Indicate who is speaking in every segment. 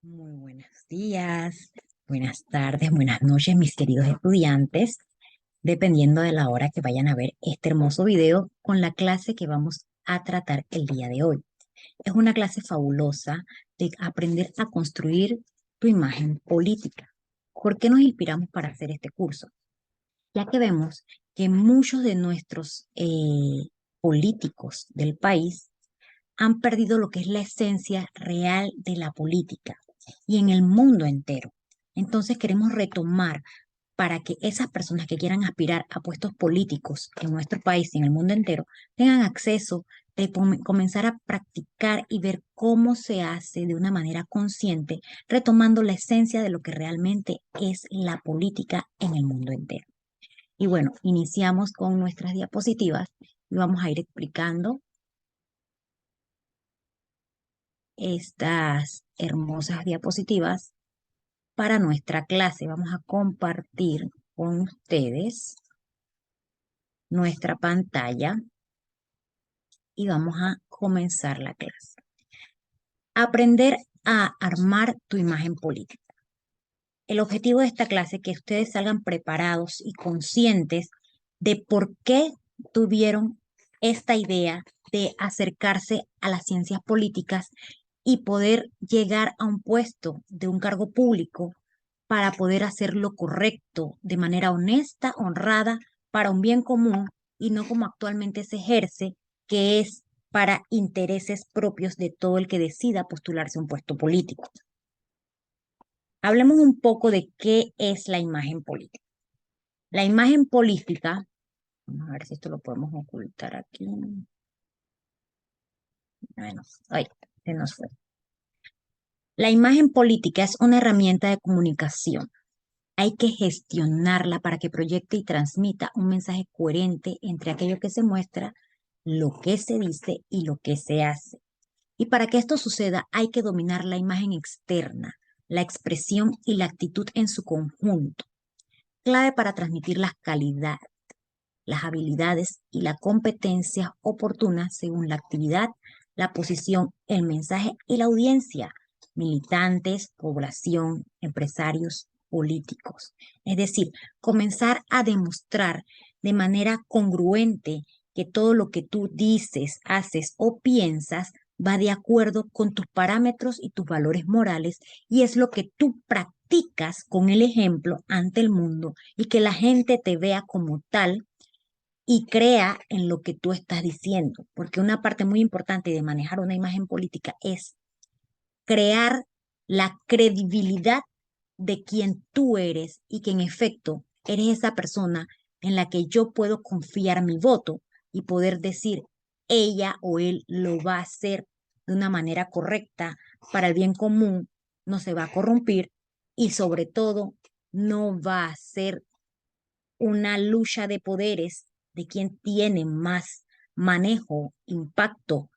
Speaker 1: Muy buenos días, buenas tardes, buenas noches, mis queridos estudiantes, dependiendo de la hora que vayan a ver este hermoso video con la clase que vamos a tratar el día de hoy. Es una clase fabulosa de aprender a construir tu imagen política. ¿Por qué nos inspiramos para hacer este curso? Ya que vemos que muchos de nuestros políticos del país han perdido lo que es la esencia real de la política y en el mundo entero. Entonces queremos retomar para que esas personas que quieran aspirar a puestos políticos en nuestro país y en el mundo entero tengan acceso de comenzar a practicar y ver cómo se hace de una manera consciente, retomando la esencia de lo que realmente es la política en el mundo entero. Y bueno, iniciamos con nuestras diapositivas y vamos a ir explicando estas hermosas diapositivas para nuestra clase. Vamos a compartir con ustedes nuestra pantalla y vamos a comenzar la clase. Aprender a armar tu imagen política. El objetivo de esta clase es que ustedes salgan preparados y conscientes de por qué tuvieron esta idea de acercarse a las ciencias políticas y poder llegar a un puesto de un cargo público para poder hacer lo correcto de manera honesta, honrada, para un bien común y no como actualmente se ejerce, que es para intereses propios de todo el que decida postularse a un puesto político. Hablemos un poco de qué es la imagen política. La imagen política, vamos a ver si esto lo podemos ocultar aquí. Bueno, ay, se nos fue. La imagen política es una herramienta de comunicación. Hay que gestionarla para que proyecte y transmita un mensaje coherente entre aquello que se muestra, lo que se dice y lo que se hace. Y para que esto suceda, hay que dominar la imagen externa, la expresión y la actitud en su conjunto, clave para transmitir la calidad, las habilidades y la competencia oportunas según la actividad, la posición, el mensaje y la audiencia, militantes, población, empresarios, políticos. Es decir, comenzar a demostrar de manera congruente que todo lo que tú dices, haces o piensas va de acuerdo con tus parámetros y tus valores morales y es lo que tú practicas con el ejemplo ante el mundo y que la gente te vea como tal y crea en lo que tú estás diciendo, porque una parte muy importante de manejar una imagen política es crear la credibilidad de quien tú eres y que en efecto eres esa persona en la que yo puedo confiar mi voto y poder decir ella o él lo va a hacer de una manera correcta para el bien común, no se va a corrompir y sobre todo no va a ser una lucha de poderes de quien tiene más manejo, impacto,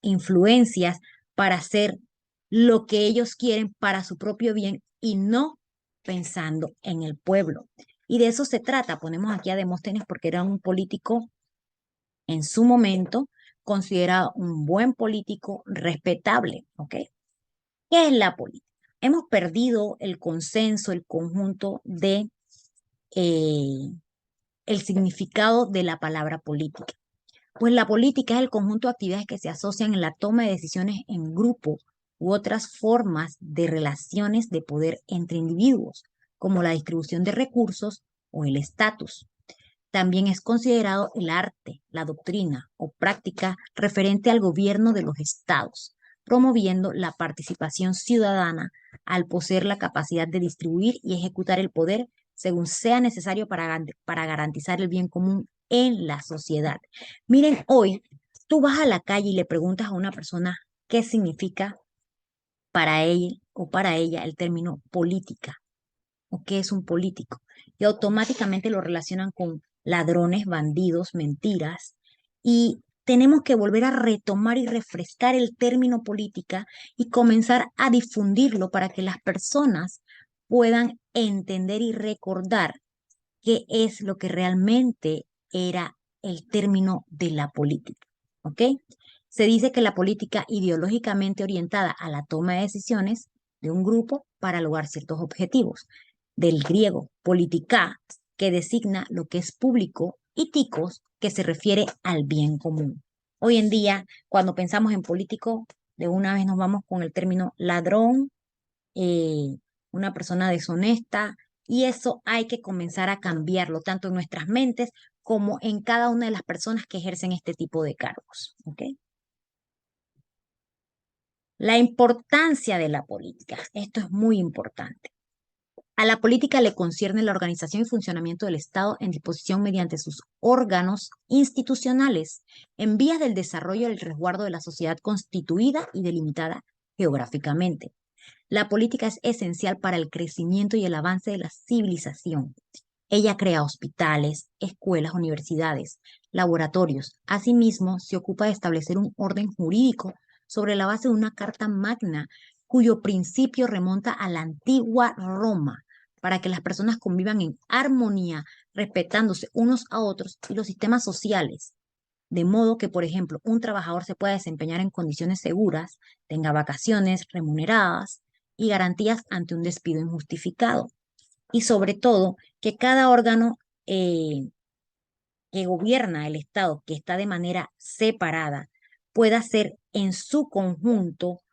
Speaker 1: influencias para hacer lo que ellos quieren para su propio bien y no pensando en el pueblo. Y de eso se trata. Ponemos aquí a Demóstenes porque era un político en su momento considerado un buen político respetable, ¿ok? ¿Qué es la política? Hemos perdido el consenso, el conjunto de eh, el significado de la palabra política. Pues la política es el conjunto de actividades que se asocian en la toma de decisiones en grupo u otras formas de relaciones de poder entre individuos, como la distribución de recursos o el estatus. También es considerado el arte, la doctrina o práctica referente al gobierno de los estados, promoviendo la participación ciudadana al poseer la capacidad de distribuir y ejecutar el poder según sea necesario para garantizar el bien común en la sociedad. Miren, hoy tú vas a la calle y le preguntas a una persona qué significa para él o para ella el término política o qué es un político. Y automáticamente lo relacionan con ladrones, bandidos, mentiras. Y tenemos que volver a retomar y refrescar el término política y comenzar a difundirlo para que las personas puedan entender y recordar qué es lo que realmente era el término de la política. ¿Ok? Se dice que la política ideológicamente orientada a la toma de decisiones de un grupo para lograr ciertos objetivos. Del griego politica, que designa lo que es público, y tikos, que se refiere al bien común. Hoy en día, cuando pensamos en político, de una vez nos vamos con el término ladrón, eh, una persona deshonesta, y eso hay que comenzar a cambiarlo, tanto en nuestras mentes como en cada una de las personas que ejercen este tipo de cargos. ¿Ok? La importancia de la política. Esto es muy importante. A la política le concierne la organización y funcionamiento del Estado en disposición mediante sus órganos institucionales, en vías del desarrollo y el resguardo de la sociedad constituida y delimitada geográficamente. La política es esencial para el crecimiento y el avance de la civilización. Ella crea hospitales, escuelas, universidades, laboratorios. Asimismo, se ocupa de establecer un orden jurídico sobre la base de una carta magna cuyo principio remonta a la antigua Roma, para que las personas convivan en armonía, respetándose unos a otros y los sistemas sociales, de modo que, por ejemplo, un trabajador se pueda desempeñar en condiciones seguras, tenga vacaciones remuneradas y garantías ante un despido injustificado. Y sobre todo, que cada órgano eh, que gobierna el Estado, que está de manera separada, pueda ser en su conjunto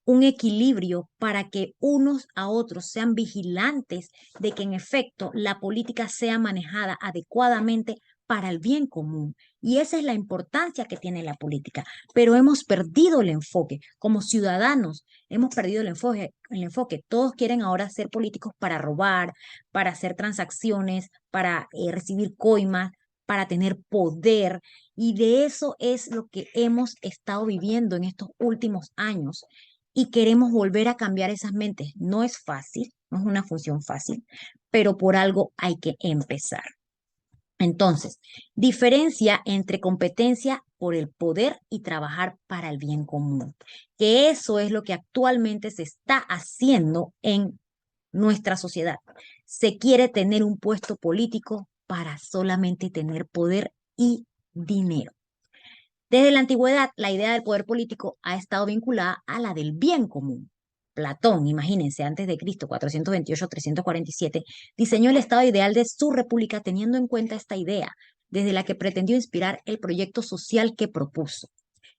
Speaker 1: un equilibrio para que unos a otros sean vigilantes de que en efecto la política sea manejada adecuadamente para el bien común. Y esa es la importancia que tiene la política. Pero hemos perdido el enfoque. Como ciudadanos, hemos perdido el enfoque. El enfoque. Todos quieren ahora ser políticos para robar, para hacer transacciones, para recibir coimas, para tener poder. Y de eso es lo que hemos estado viviendo en estos últimos años y queremos volver a cambiar esas mentes. No es fácil, no es una función fácil, pero por algo hay que empezar. Entonces, diferencia entre competencia por el poder y trabajar para el bien común, que eso es lo que actualmente se está haciendo en nuestra sociedad. Se quiere tener un puesto político para solamente tener poder y dinero. Desde la antigüedad, la idea del poder político ha estado vinculada a la del bien común. Platón, imagínense, antes de Cristo, 428-347, diseñó el estado ideal de su república teniendo en cuenta esta idea, desde la que pretendió inspirar el proyecto social que propuso.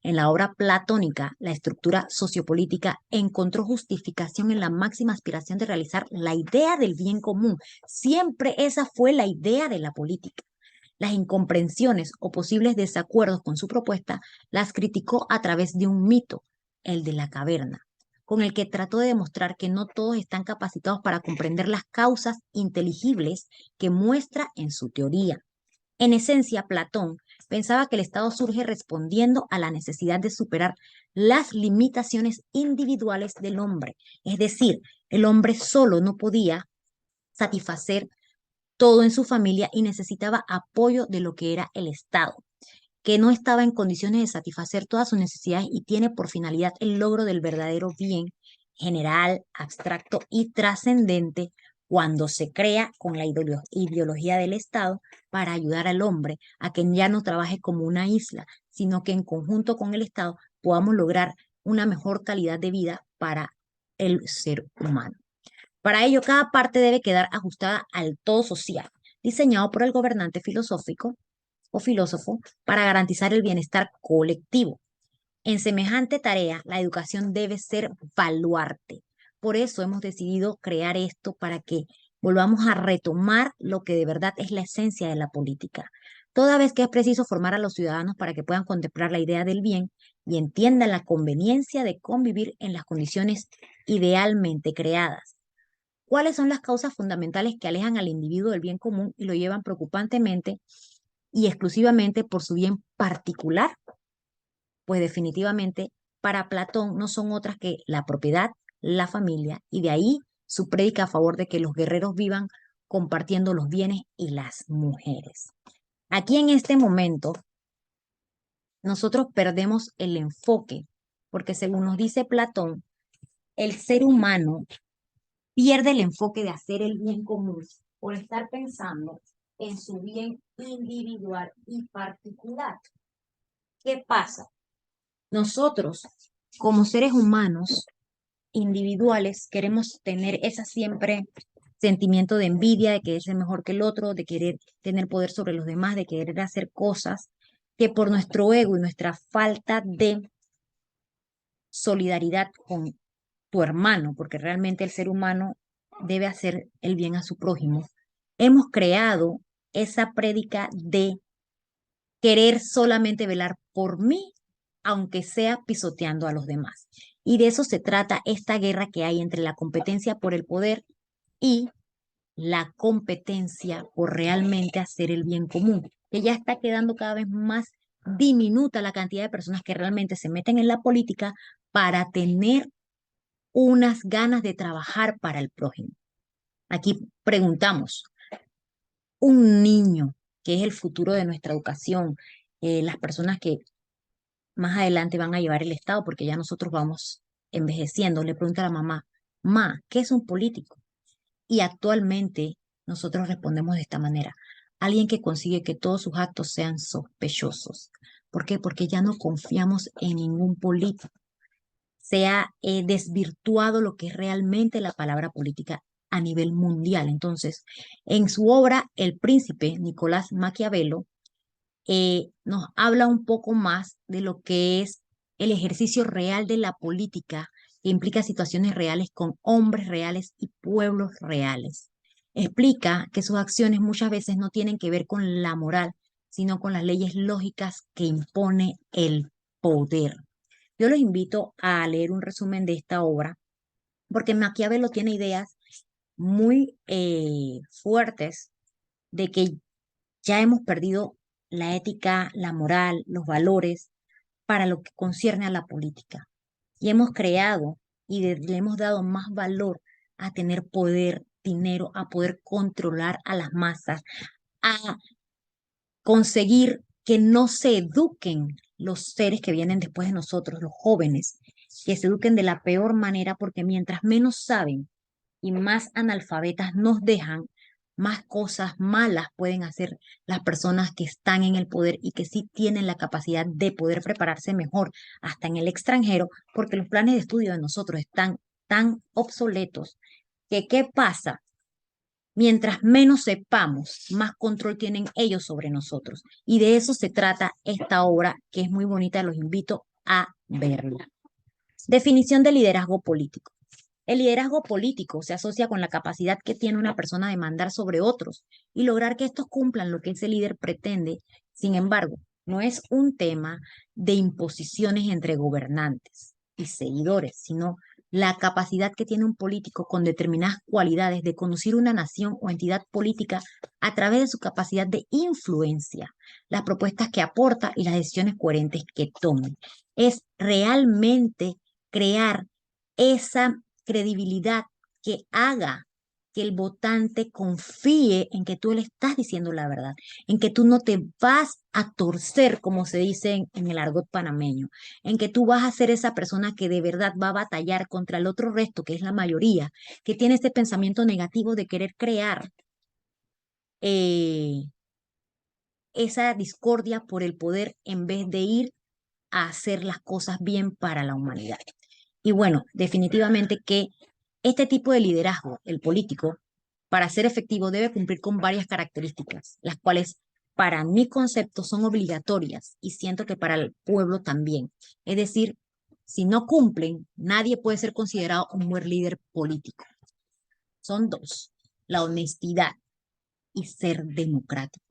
Speaker 1: En la obra platónica, la estructura sociopolítica encontró justificación en la máxima aspiración de realizar la idea del bien común. Siempre esa fue la idea de la política. Las incomprensiones o posibles desacuerdos con su propuesta las criticó a través de un mito, el de la caverna, con el que trató de demostrar que no todos están capacitados para comprender las causas inteligibles que muestra en su teoría. En esencia, Platón pensaba que el Estado surge respondiendo a la necesidad de superar las limitaciones individuales del hombre. Es decir, el hombre solo no podía satisfacer todo en su familia y necesitaba apoyo de lo que era el Estado, que no estaba en condiciones de satisfacer todas sus necesidades y tiene por finalidad el logro del verdadero bien general, abstracto y trascendente cuando se crea con la ideología del Estado para ayudar al hombre a que ya no trabaje como una isla, sino que en conjunto con el Estado podamos lograr una mejor calidad de vida para el ser humano. Para ello, cada parte debe quedar ajustada al todo social, diseñado por el gobernante filosófico o filósofo para garantizar el bienestar colectivo. En semejante tarea, la educación debe ser baluarte. Por eso hemos decidido crear esto para que volvamos a retomar lo que de verdad es la esencia de la política. Toda vez que es preciso formar a los ciudadanos para que puedan contemplar la idea del bien y entiendan la conveniencia de convivir en las condiciones idealmente creadas. ¿Cuáles son las causas fundamentales que alejan al individuo del bien común y lo llevan preocupantemente y exclusivamente por su bien particular? Pues definitivamente para Platón no son otras que la propiedad, la familia, y de ahí su prédica a favor de que los guerreros vivan compartiendo los bienes y las mujeres. Aquí en este momento nosotros perdemos el enfoque, porque según nos dice Platón, el ser humano pierde el enfoque de hacer el bien común por estar pensando en su bien individual y particular. ¿Qué pasa? Nosotros, como seres humanos, individuales queremos tener esa siempre sentimiento de envidia, de querer ser mejor que el otro, de querer tener poder sobre los demás, de querer hacer cosas que por nuestro ego y nuestra falta de solidaridad con tu hermano, porque realmente el ser humano debe hacer el bien a su prójimo, hemos creado esa prédica de querer solamente velar por mí, aunque sea pisoteando a los demás. Y de eso se trata esta guerra que hay entre la competencia por el poder y la competencia por realmente hacer el bien común, que ya está quedando cada vez más diminuta la cantidad de personas que realmente se meten en la política para tener unas ganas de trabajar para el prójimo. Aquí preguntamos, un niño que es el futuro de nuestra educación, las personas que más adelante van a llevar el Estado, porque ya nosotros vamos envejeciendo, le pregunta a la mamá, ma, ¿qué es un político? Y actualmente nosotros respondemos de esta manera, alguien que consigue que todos sus actos sean sospechosos. ¿Por qué? Porque ya no confiamos en ningún político. Se ha desvirtuado lo que es realmente la palabra política a nivel mundial. Entonces, en su obra El Príncipe, Nicolás Maquiavelo, nos habla un poco más de lo que es el ejercicio real de la política, que implica situaciones reales con hombres reales y pueblos reales. Explica que sus acciones muchas veces no tienen que ver con la moral, sino con las leyes lógicas que impone el poder. Yo los invito a leer un resumen de esta obra, porque Maquiavelo tiene ideas muy fuertes de que ya hemos perdido la ética, la moral, los valores para lo que concierne a la política. Y hemos creado le hemos dado más valor a tener poder, dinero, a poder controlar a las masas, a conseguir que no se eduquen los seres que vienen después de nosotros, los jóvenes, que se eduquen de la peor manera, porque mientras menos saben y más analfabetas nos dejan, más cosas malas pueden hacer las personas que están en el poder y que sí tienen la capacidad de poder prepararse mejor, hasta en el extranjero, porque los planes de estudio de nosotros están tan obsoletos que ¿qué pasa? Mientras menos sepamos, más control tienen ellos sobre nosotros. Y de eso se trata esta obra, que es muy bonita, los invito a verla. Definición de liderazgo político. El liderazgo político se asocia con la capacidad que tiene una persona de mandar sobre otros y lograr que estos cumplan lo que ese líder pretende. Sin embargo, no es un tema de imposiciones entre gobernantes y seguidores, sino la capacidad que tiene un político con determinadas cualidades de conducir una nación o entidad política a través de su capacidad de influencia, las propuestas que aporta y las decisiones coherentes que tome. Es realmente crear esa credibilidad que haga que el votante confíe en que tú le estás diciendo la verdad, en que tú no te vas a torcer, como se dice en el argot panameño, en que tú vas a ser esa persona que de verdad va a batallar contra el otro resto, que es la mayoría, que tiene este pensamiento negativo de querer crear eh, esa discordia por el poder en vez de ir a hacer las cosas bien para la humanidad. Y bueno, definitivamente que este tipo de liderazgo, el político, para ser efectivo debe cumplir con varias características, las cuales para mi concepto son obligatorias y siento que para el pueblo también. Es decir, si no cumplen, nadie puede ser considerado un buen líder político. Son dos, la honestidad y ser democrático.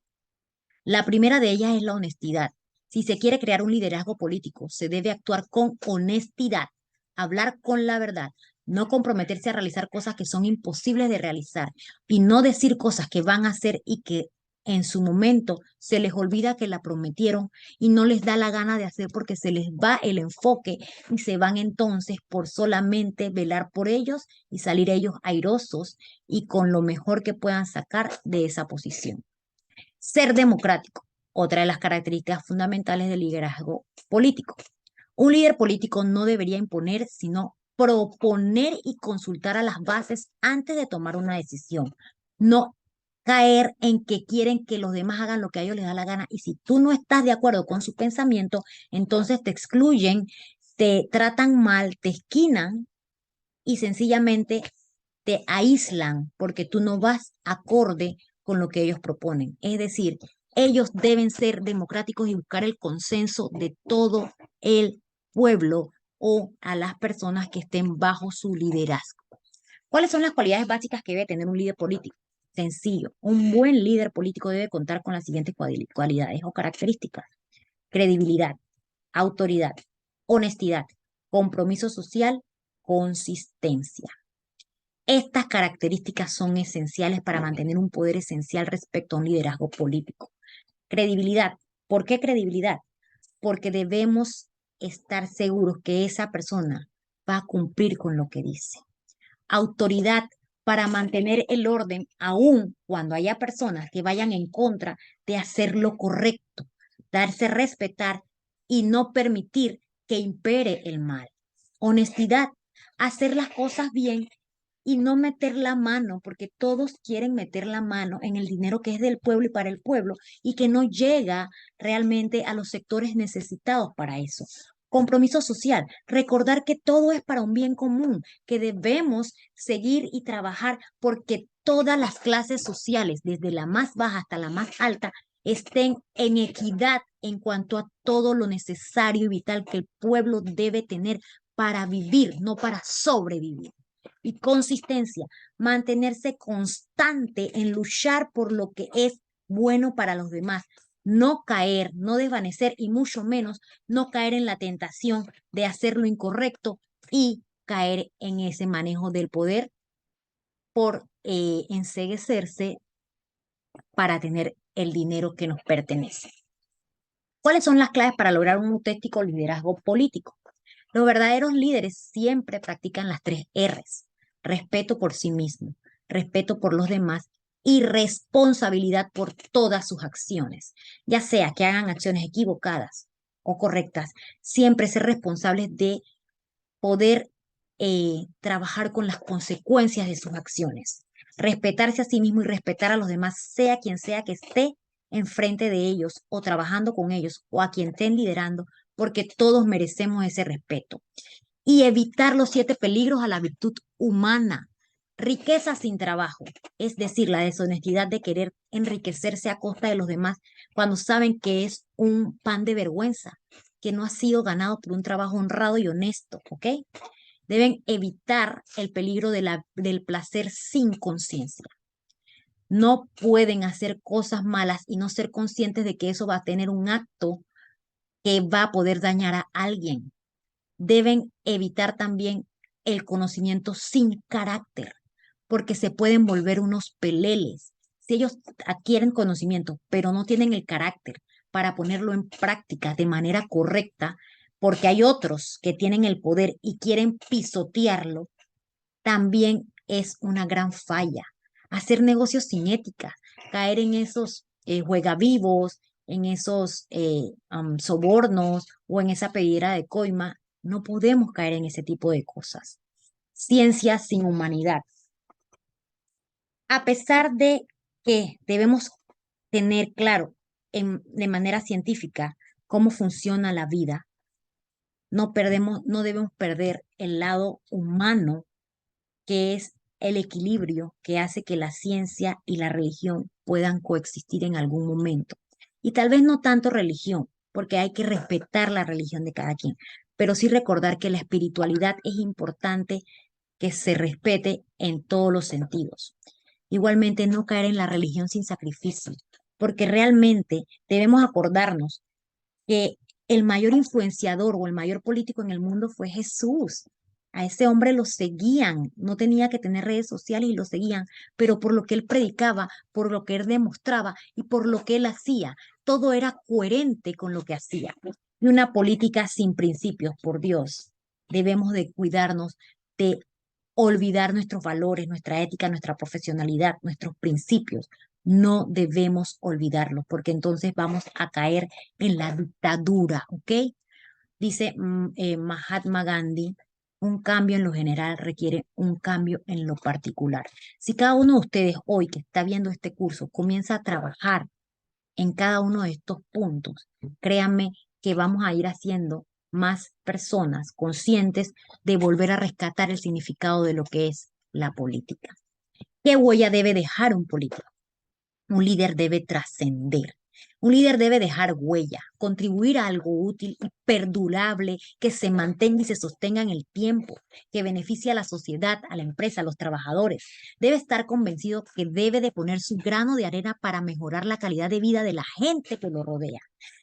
Speaker 1: La primera de ellas es la honestidad. Si se quiere crear un liderazgo político, se debe actuar con honestidad, hablar con la verdad, no comprometerse a realizar cosas que son imposibles de realizar y no decir cosas que van a hacer y que en su momento se les olvida que la prometieron y no les da la gana de hacer porque se les va el enfoque y se van entonces por solamente velar por ellos y salir ellos airosos y con lo mejor que puedan sacar de esa posición. Ser democrático, otra de las características fundamentales del liderazgo político. Un líder político no debería imponer, sino proponer y consultar a las bases antes de tomar una decisión. No caer en que quieren que los demás hagan lo que a ellos les da la gana y si tú no estás de acuerdo con su pensamiento, entonces te excluyen, te tratan mal, te esquinan y sencillamente te aíslan porque tú no vas acorde con lo que ellos proponen. Es decir, ellos deben ser democráticos y buscar el consenso de todo el pueblo o a las personas que estén bajo su liderazgo. ¿Cuáles son las cualidades básicas que debe tener un líder político? Sencillo, un buen líder político debe contar con las siguientes cualidades o características: credibilidad, autoridad, honestidad, compromiso social, consistencia. Estas características son esenciales para mantener un poder esencial respecto a un liderazgo político. Credibilidad. ¿Por qué credibilidad? Porque debemos estar seguros que esa persona va a cumplir con lo que dice. Autoridad, para mantener el orden aun cuando haya personas que vayan en contra de hacer lo correcto, darse a respetar y no permitir que impere el mal. Honestidad, hacer las cosas bien y no meter la mano, porque todos quieren meter la mano en el dinero que es del pueblo y para el pueblo y que no llega realmente a los sectores necesitados para eso. Compromiso social, recordar que todo es para un bien común, que debemos seguir y trabajar porque todas las clases sociales, desde la más baja hasta la más alta, estén en equidad en cuanto a todo lo necesario y vital que el pueblo debe tener para vivir, no para sobrevivir. Y consistencia, mantenerse constante en luchar por lo que es bueno para los demás, no caer, no desvanecer y mucho menos no caer en la tentación de hacer lo incorrecto y caer en ese manejo del poder por enceguecerse para tener el dinero que nos pertenece. ¿Cuáles son las claves para lograr un auténtico liderazgo político? Los verdaderos líderes siempre practican las 3 Rs: respeto por sí mismo, respeto por los demás y responsabilidad por todas sus acciones, ya sea que hagan acciones equivocadas o correctas, siempre ser responsables de poder trabajar con las consecuencias de sus acciones, respetarse a sí mismo y respetar a los demás, sea quien sea que esté enfrente de ellos o trabajando con ellos o a quien estén liderando, porque todos merecemos ese respeto. Y evitar los 7 peligros a la virtud humana. Riqueza sin trabajo, es decir, la deshonestidad de querer enriquecerse a costa de los demás cuando saben que es un pan de vergüenza, que no ha sido ganado por un trabajo honrado y honesto, ¿ok? Deben evitar el peligro del placer sin conciencia. No pueden hacer cosas malas y no ser conscientes de que eso va a tener un acto que va a poder dañar a alguien. Deben evitar también el conocimiento sin carácter, porque se pueden volver unos peleles. Si ellos adquieren conocimiento, pero no tienen el carácter para ponerlo en práctica de manera correcta, porque hay otros que tienen el poder y quieren pisotearlo, también es una gran falla. Hacer negocios sin ética, caer en esos juegavivos, en esos sobornos o en esa pedidera de coima, no podemos caer en ese tipo de cosas. Ciencia sin humanidad. A pesar de que debemos tener claro de manera científica cómo funciona la vida, no debemos perder el lado humano, que es el equilibrio que hace que la ciencia y la religión puedan coexistir en algún momento. Y tal vez no tanto religión, porque hay que respetar la religión de cada quien, pero sí recordar que la espiritualidad es importante que se respete en todos los sentidos. Igualmente, no caer en la religión sin sacrificio, porque realmente debemos acordarnos que el mayor influenciador o el mayor político en el mundo fue Jesús. A ese hombre lo seguían, no tenía que tener redes sociales y lo seguían, pero por lo que él predicaba, por lo que él demostraba y por lo que él hacía, todo era coherente con lo que hacía. Y una política sin principios, por Dios, debemos de cuidarnos de olvidar nuestros valores, nuestra ética, nuestra profesionalidad, nuestros principios. No debemos olvidarlos, porque entonces vamos a caer en la dictadura, ¿ok? Dice Mahatma Gandhi: un cambio en lo general requiere un cambio en lo particular. Si cada uno de ustedes hoy que está viendo este curso comienza a trabajar en cada uno de estos puntos, créanme que vamos a ir haciendo más personas conscientes de volver a rescatar el significado de lo que es la política. ¿Qué huella debe dejar un político? Un líder debe trascender. Un líder debe dejar huella, contribuir a algo útil y perdurable que se mantenga y se sostenga en el tiempo, que beneficie a la sociedad, a la empresa, a los trabajadores. Debe estar convencido que debe de poner su grano de arena para mejorar la calidad de vida de la gente que lo rodea.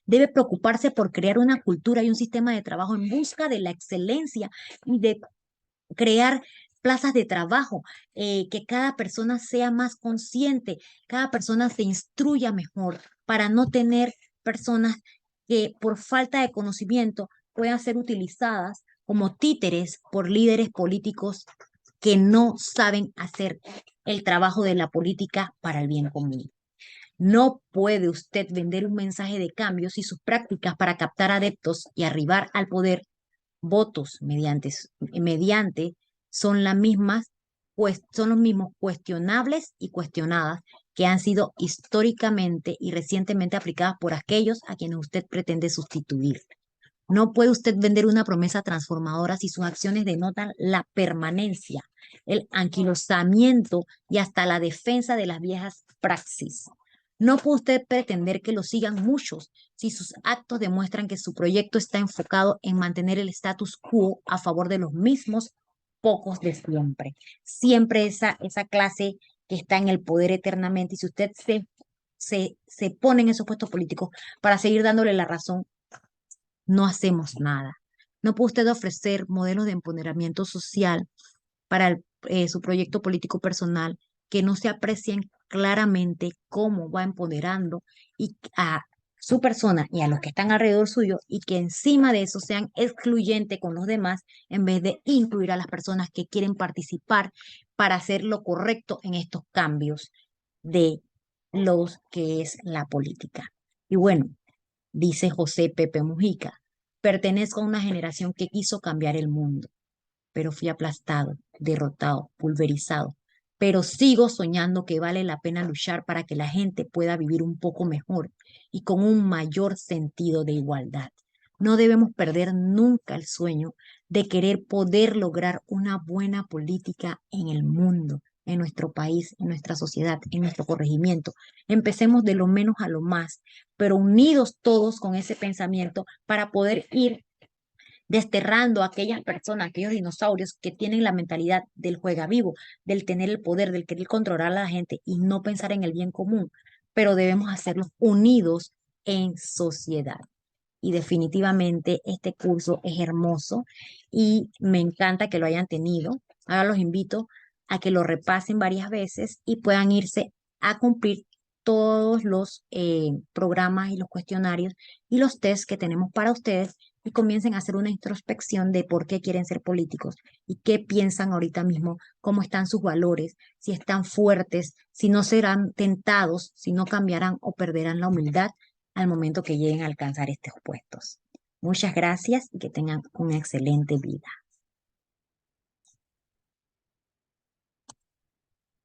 Speaker 1: Debe preocuparse por crear una cultura y un sistema de trabajo en busca de la excelencia y de crear plazas de trabajo, que cada persona sea más consciente, cada persona se instruya mejor para no tener personas que por falta de conocimiento puedan ser utilizadas como títeres por líderes políticos que no saben hacer el trabajo de la política para el bien común. No puede usted vender un mensaje de cambio si sus prácticas para captar adeptos y arribar al poder votos mediante son las mismas, pues son los mismos cuestionables y cuestionadas que han sido históricamente y recientemente aplicadas por aquellos a quienes usted pretende sustituir. No puede usted vender una promesa transformadora si sus acciones denotan la permanencia, el anquilosamiento y hasta la defensa de las viejas praxis. No puede usted pretender que lo sigan muchos si sus actos demuestran que su proyecto está enfocado en mantener el status quo a favor de los mismos pocos de siempre. Siempre esa clase que está en el poder eternamente, y si usted se pone en esos puestos políticos para seguir dándole la razón, no hacemos nada. No puede usted ofrecer modelos de empoderamiento social para su proyecto político personal que no se aprecien claramente cómo va empoderando y a su persona y a los que están alrededor suyo, y que encima de eso sean excluyentes con los demás en vez de incluir a las personas que quieren participar para hacer lo correcto en estos cambios de los que es la política. Y bueno, dice José Pepe Mujica: pertenezco a una generación que quiso cambiar el mundo, pero fui aplastado, derrotado, pulverizado. Pero sigo soñando que vale la pena luchar para que la gente pueda vivir un poco mejor y con un mayor sentido de igualdad. No debemos perder nunca el sueño de querer poder lograr una buena política en el mundo, en nuestro país, en nuestra sociedad, en nuestro corregimiento. Empecemos de lo menos a lo más, pero unidos todos con ese pensamiento para poder ir desterrando a aquellas personas, aquellos dinosaurios que tienen la mentalidad del juega vivo, del tener el poder, del querer controlar a la gente y no pensar en el bien común, pero debemos hacerlo unidos en sociedad. Y definitivamente este curso es hermoso y me encanta que lo hayan tenido. Ahora los invito a que lo repasen varias veces y puedan irse a cumplir todos los programas y los cuestionarios y los tests que tenemos para ustedes, y comiencen a hacer una introspección de por qué quieren ser políticos y qué piensan ahorita mismo, cómo están sus valores, si están fuertes, si no serán tentados, si no cambiarán o perderán la humildad al momento que lleguen a alcanzar estos puestos. Muchas gracias y que tengan una excelente vida.